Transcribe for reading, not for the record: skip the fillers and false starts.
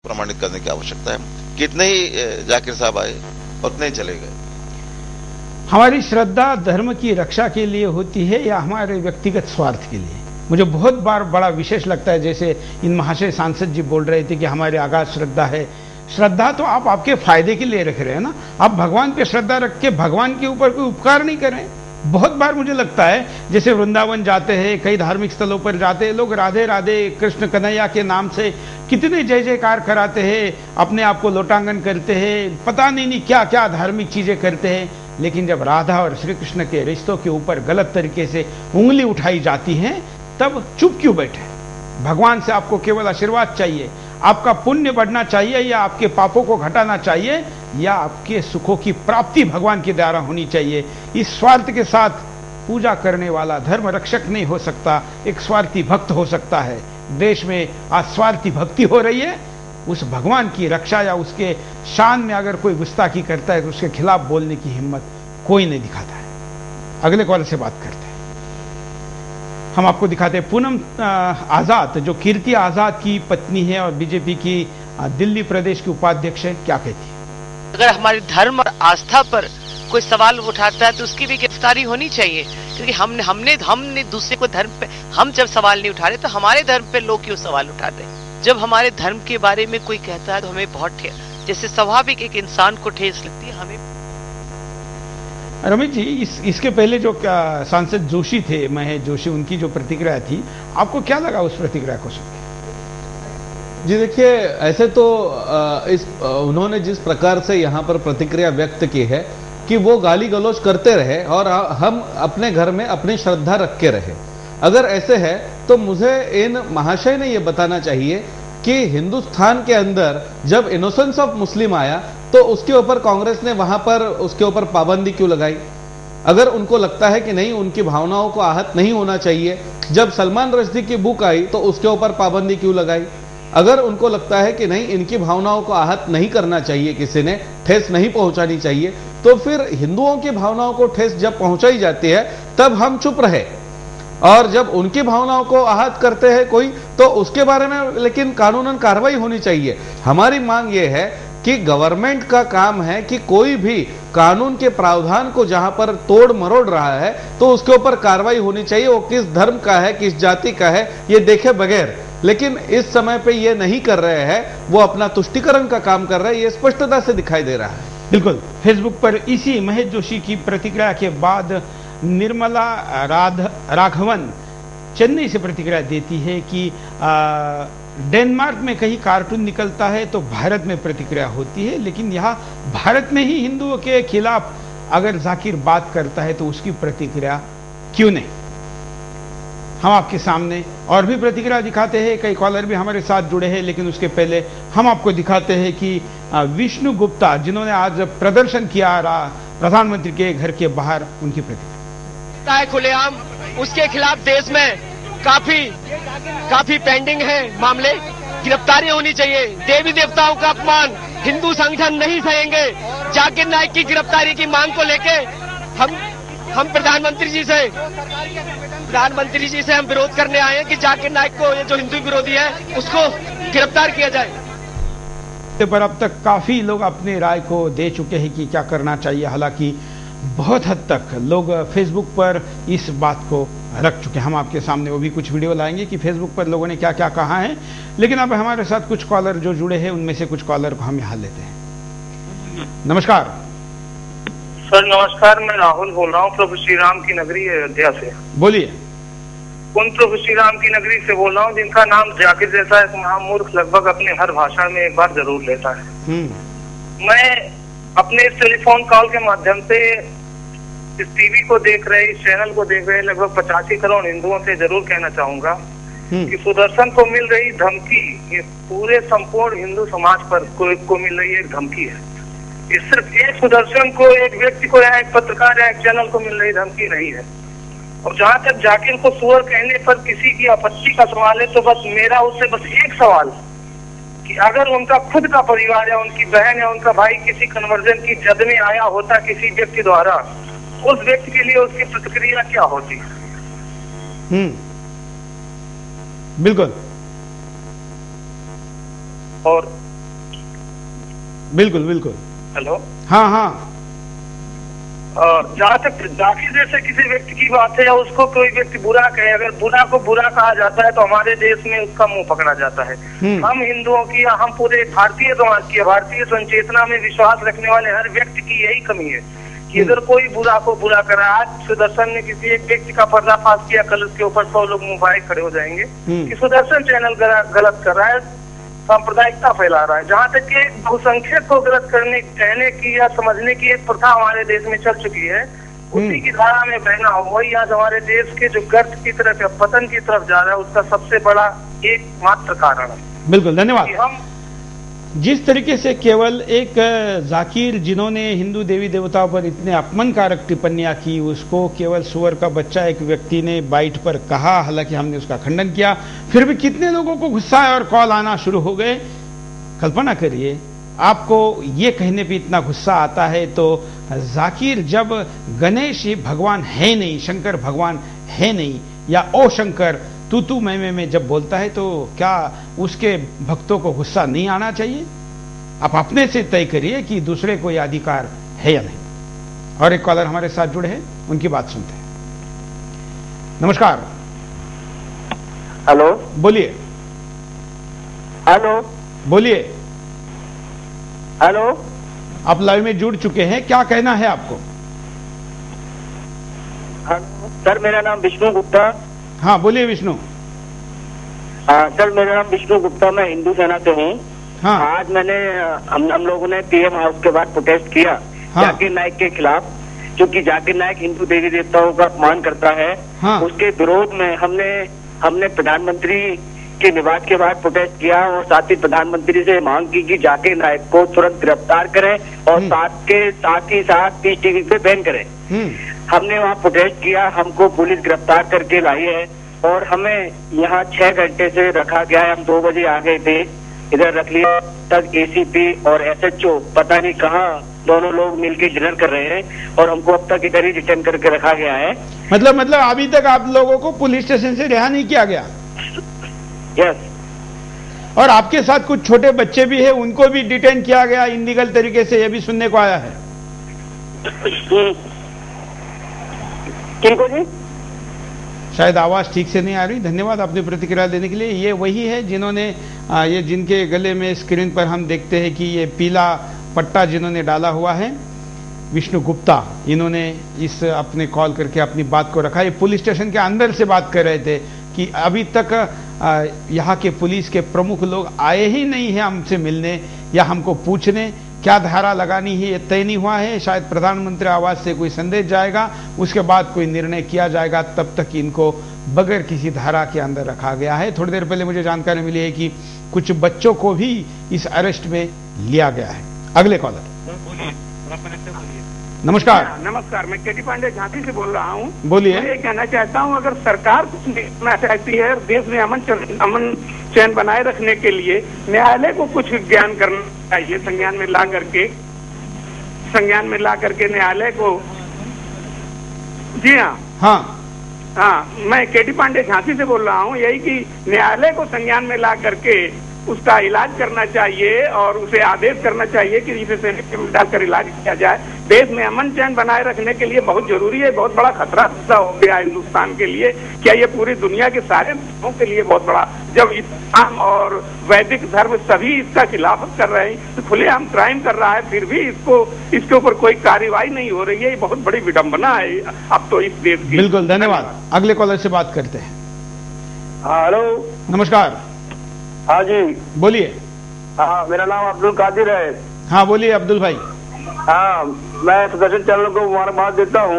प्रमाणित करने की आवश्यकता है। कितने ही जाकिर साहब आए उतने ही चले गए। हमारी श्रद्धा धर्म की रक्षा के लिए होती है या हमारे व्यक्तिगत स्वार्थ के लिए? मुझे बहुत बार बड़ा विशेष लगता है, जैसे इन महाशय सांसद जी बोल रहे थे कि हमारे आगाज श्रद्धा है। श्रद्धा तो आप आपके फायदे के लिए रख रहे हैं ना। आप भगवान पे श्रद्धा रख के भगवान के ऊपर कोई उपकार नहीं करें। बहुत बार मुझे लगता है, जैसे वृंदावन जाते हैं, कई धार्मिक स्थलों पर जाते हैं लोग, राधे राधे कृष्ण कन्हैया के नाम से कितने जय जयकार कराते हैं, अपने आप को लोटांगन करते हैं, पता नहीं क्या क्या धार्मिक चीजें करते हैं। लेकिन जब राधा और श्री कृष्ण के रिश्तों के ऊपर गलत तरीके से उंगली उठाई जाती है, तब चुप क्यों बैठे? भगवान से आपको केवल आशीर्वाद चाहिए, आपका पुण्य बढ़ना चाहिए, या आपके पापों को घटाना चाहिए, या आपके सुखों की प्राप्ति भगवान के द्वारा होनी चाहिए। इस स्वार्थ के साथ पूजा करने वाला धर्म रक्षक नहीं हो सकता, एक स्वार्थी भक्त हो सकता है। देश में आज स्वार्थी भक्ति हो रही है। उस भगवान की रक्षा या उसके शान में अगर कोई गुस्ताखी करता है तो उसके खिलाफ बोलने की हिम्मत कोई नहीं दिखाता है। अगले कॉल से बात करते हैं। हम आपको दिखाते हैं पूनम आजाद, जो कीर्ति आजाद की पत्नी है और बीजेपी की दिल्ली प्रदेश की उपाध्यक्ष है, क्या कहती है? अगर हमारे धर्म और आस्था पर कोई सवाल उठाता है तो उसकी भी गिरफ्तारी होनी चाहिए, क्योंकि हमने दूसरे को धर्म पे हम जब सवाल नहीं उठा रहे तो हमारे धर्म पे लोग क्यों सवाल उठाते हैं? जब हमारे धर्म के बारे में कोई कहता है तो हमें बहुत जैसे स्वाभाविक एक इंसान को ठेस लगती है। हमें रमेश जी, इसके पहले जो सांसद जोशी थे, महेश जोशी, उनकी जो प्रतिक्रिया थी, आपको क्या लगा उस प्रतिक्रिया को सुन के? जी देखिए, ऐसे तो उन्होंने जिस प्रकार से यहाँ पर प्रतिक्रिया व्यक्त की है कि वो गाली गलौज करते रहे और हम अपने घर में अपनी श्रद्धा रख के रहे। अगर ऐसे है तो मुझे इन महाशय ने ये बताना चाहिए कि हिंदुस्तान के अंदर जब इनोसेंस ऑफ मुस्लिम आया तो उसके ऊपर कांग्रेस ने वहां पर उसके ऊपर पाबंदी क्यों लगाई? अगर उनको लगता है कि नहीं, उनकी भावनाओं को आहत नहीं होना चाहिए, जब सलमान रश्दी की बुक आई तो उसके ऊपर पाबंदी क्यों लगाई? अगर उनको लगता है कि नहीं, इनकी भावनाओं को आहत नहीं करना चाहिए, किसी ने ठेस नहीं पहुंचानी चाहिए, तो फिर हिंदुओं की भावनाओं को ठेस जब पहुंचाई जाती है तब हम चुप रहे, और जब उनकी भावनाओं को आहत करते हैं कोई तो उसके बारे में लेकिन कानूनन कार्रवाई होनी चाहिए। हमारी मांग यह है कि गवर्नमेंट का काम है कि कोई भी कानून के प्रावधान को जहां पर तोड़ मरोड़ रहा है तो उसके ऊपर कार्रवाई होनी चाहिए। वो किस धर्म का है, किस जाति का है, ये देखे बगैर। लेकिन इस समय पे ये नहीं कर रहे हैं, वो अपना तुष्टीकरण का काम कर रहे हैं, ये स्पष्टता से दिखाई दे रहा है। बिल्कुल। फेसबुक पर इसी महेश जोशी की प्रतिक्रिया के बाद निर्मला राघवन चेन्नई से प्रतिक्रिया देती है कि डेनमार्क में कहीं कार्टून निकलता है तो भारत में प्रतिक्रिया होती है, लेकिन यहाँ भारत में ही हिंदुओं के खिलाफ अगर जाकिर बात करता है तो उसकी प्रतिक्रिया क्यों नहीं? हम आपके सामने और भी प्रतिक्रिया दिखाते हैं। कई कॉलर भी हमारे साथ जुड़े हैं, लेकिन उसके पहले हम आपको दिखाते हैं कि विष्णु गुप्ता, जिन्होंने आज प्रदर्शन किया प्रधानमंत्री के घर के बाहर, उनकी प्रतिक्रिया खुलेआम उसके खिलाफ देश में काफी पेंडिंग है मामले, गिरफ्तारी होनी चाहिए। देवी देवताओं का अपमान हिंदू संगठन नहीं सहेंगे। जाकिर नाइक की गिरफ्तारी की मांग को लेके हम प्रधानमंत्री जी से हम विरोध करने आए हैं कि जाकिर नाइक को, ये जो हिंदू विरोधी है, उसको गिरफ्तार किया जाए। पर अब तक काफी लोग अपनी राय को दे चुके हैं कि क्या करना चाहिए। हालांकि बहुत हद तक लोग फेसबुक पर इस बात को रख चुके हैं। हम आपके सामने वो भी कुछ वीडियो लाएंगे कि फेसबुक पर लोगों ने क्या क्या कहा है। लेकिन अब हमारे साथ कुछ कॉलर जो जुड़े हैं, उनमें से कुछ कॉलर को हम यहाँ लेते हैं। नमस्कार सर। नमस्कार, मैं राहुल बोल रहा हूँ, प्रभु श्री राम की नगरी अयोध्या से। बोलिए। उन प्रभु श्री राम की नगरी से बोल रहा हूँ जिनका नाम जाकिर जैसा एक महामूर्ख लगभग अपने हर भाषा में एक बार जरूर लेता है। मैं अपने इस टेलीफोन कॉल के माध्यम से इस टीवी को देख रहे, इस चैनल को देख रहे लगभग 85 करोड़ हिंदुओं से जरूर कहना चाहूंगा कि सुदर्शन को मिल रही धमकी ये पूरे संपूर्ण हिंदू समाज पर को मिल रही एक धमकी है। ये सिर्फ एक सुदर्शन को, एक व्यक्ति को या एक पत्रकार या एक चैनल को मिल रही धमकी नहीं है। और जहां तक जाकिर को सुअर कहने पर किसी की आपत्ति का सवाल है तो बस मेरा उससे बस एक सवाल कि अगर उनका खुद का परिवार या उनकी बहन या उनका भाई किसी कन्वर्जन की जद में आया होता किसी व्यक्ति द्वारा, उस व्यक्ति के लिए उसकी प्रतिक्रिया क्या होती? बिल्कुल। और बिल्कुल बिल्कुल। हेलो। हाँ हाँ। और जहाँ तक जाकिर जैसे किसी व्यक्ति की बात है या उसको कोई व्यक्ति बुरा कहे, अगर बुरा को बुरा कहा जाता है तो हमारे देश में उसका मुंह पकड़ा जाता है। हम हिंदुओं की या हम पूरे भारतीय समाज की, भारतीय संचेतना में विश्वास रखने वाले हर व्यक्ति की यही कमी है कि अगर कोई बुरा को बुरा कर रहा है। आज सुदर्शन ने किसी एक व्यक्ति का पर्दाफाश किया, कल उसके ऊपर 100 लोग मुंह खड़े हो जाएंगे कि सुदर्शन चैनल गलत कर रहा है, सांप्रदायिकता फैला रहा है। जहाँ तक कि बहुसंख्यक को गलत कहने की या समझने की एक प्रथा हमारे देश में चल चुकी है, उसी की धारा में बहना हो, वही आज हमारे देश के जो गर्त की तरफ या पतन की तरफ जा रहा है, उसका सबसे बड़ा एकमात्र कारण है। बिल्कुल, धन्यवाद। हम जिस तरीके से केवल एक जाकिर जिन्होंने हिंदू देवी देवताओं पर इतने अपमानकारक टिप्पणियां की, उसको केवल सुअर का बच्चा एक व्यक्ति ने बाइट पर कहा, हालांकि हमने उसका खंडन किया, फिर भी कितने लोगों को गुस्सा और कॉल आना शुरू हो गए। कल्पना करिए, आपको ये कहने पे इतना गुस्सा आता है तो जाकिर जब गणेश भगवान है नहीं, शंकर भगवान है नहीं, या ओ शंकर तू मैं जब बोलता है तो क्या उसके भक्तों को गुस्सा नहीं आना चाहिए? आप अपने से तय करिए कि दूसरे को यह अधिकार है या नहीं। और एक कॉलर हमारे साथ जुड़े हैं, उनकी बात सुनते हैं। नमस्कार। हेलो। बोलिए। हेलो। बोलिए। हेलो। आप लाइव में जुड़ चुके हैं, क्या कहना है आपको? सर, मेरा नाम विष्णु गुप्ता। हाँ, बोलिए विष्णु। सर, मेरा नाम विष्णु गुप्ता, मैं हिंदू सेना से हूँ। हाँ। आज मैंने हम लोगों ने पीएम हाउस के बाद प्रोटेस्ट किया। हाँ। जाकिर नाइक के खिलाफ, क्योंकि जाकिर नाइक हिंदू देवी देवताओं का अपमान करता है। हाँ। उसके विरोध में हमने प्रधानमंत्री के निवास के बाद प्रोटेस्ट किया और साथ ही प्रधानमंत्री से मांग की कि जाकिर नाइक को तुरंत गिरफ्तार करें और साथ ही पीस टीवी पे बैन करें। हमने वहाँ प्रोटेस्ट किया, हमको पुलिस गिरफ्तार करके लाई है और हमें यहाँ 6 घंटे से रखा गया है। हम 2 बजे आ गए थे, इधर रख लिया तक एसीपी और एसएचओ पता नहीं कहाँ दोनों लोग मिलकर डिनर कर रहे हैं और हमको अब तक इधर ही डिटेन करके रखा गया है। मतलब अभी तक आप लोगों को पुलिस स्टेशन से रिहा नहीं किया गया? यस। और आपके साथ कुछ छोटे बच्चे भी हैं, उनको भी डिटेन किया गया इनलीगल तरीके से, यह भी सुनने को आया है। किनको जी? शायद आवाज ठीक से नहीं आ रही। धन्यवाद आपने प्रतिक्रिया देने के लिए। ये वही है जिन्होंने ये जिनके गले में स्क्रीन पर हम देखते हैं कि ये पीला पट्टा जिन्होंने डाला हुआ है, विष्णु गुप्ता, इन्होंने इस अपने कॉल करके अपनी बात को रखा। ये पुलिस स्टेशन के अंदर से बात कर रहे थे कि अभी तक यहाँ के पुलिस के प्रमुख लोग आए ही नहीं है हमसे मिलने या हमको पूछने क्या धारा लगानी है, ये तय नहीं हुआ है। शायद प्रधानमंत्री आवास से कोई संदेश जाएगा, उसके बाद कोई निर्णय किया जाएगा, तब तक इनको बगैर किसी धारा के अंदर रखा गया है। थोड़ी देर पहले मुझे जानकारी मिली है कि कुछ बच्चों को भी इस अरेस्ट में लिया गया है। अगले कॉलर। नमस्कार। नमस्कार, मैं केटी पांडे झांसी से बोल रहा हूँ। बोलिए। मैं ये कहना चाहता हूँ, अगर सरकार कुछ करना चाहती है देश में अमन चैन बनाए रखने के लिए, न्यायालय को कुछ ज्ञान करना चाहिए, संज्ञान में ला करके न्यायालय को। जी हाँ। हाँ, मैं केटी पांडे झांसी से बोल रहा हूँ। यही कि न्यायालय को संज्ञान में ला करके उसका इलाज करना चाहिए और उसे आदेश करना चाहिए कि इसे सेनेट में डालकर इलाज किया जाए। देश में अमन चैन बनाए रखने के लिए बहुत जरूरी है, बहुत बड़ा खतरा हो गया हिंदुस्तान के लिए, क्या ये पूरी दुनिया के सारे लोगों के लिए बहुत बड़ा। जब इस्लाम और वैदिक धर्म सभी इसका खिलाफत कर रहे हैं, तो खुलेआम क्राइम कर रहा है, फिर भी इसके ऊपर कोई कार्रवाई नहीं हो रही है, ये बहुत बड़ी विडंबना है अब तो इस देश की। बिल्कुल, धन्यवाद। अगले कॉलर से बात करते हैं। हेलो। नमस्कार। हाँ जी, बोलिए। हाँ, मेरा नाम अब्दुल कादिर है। हाँ, बोलिए अब्दुल भाई। हाँ, मैं सुदर्शन चैनल को मुबारकबाद देता हूँ।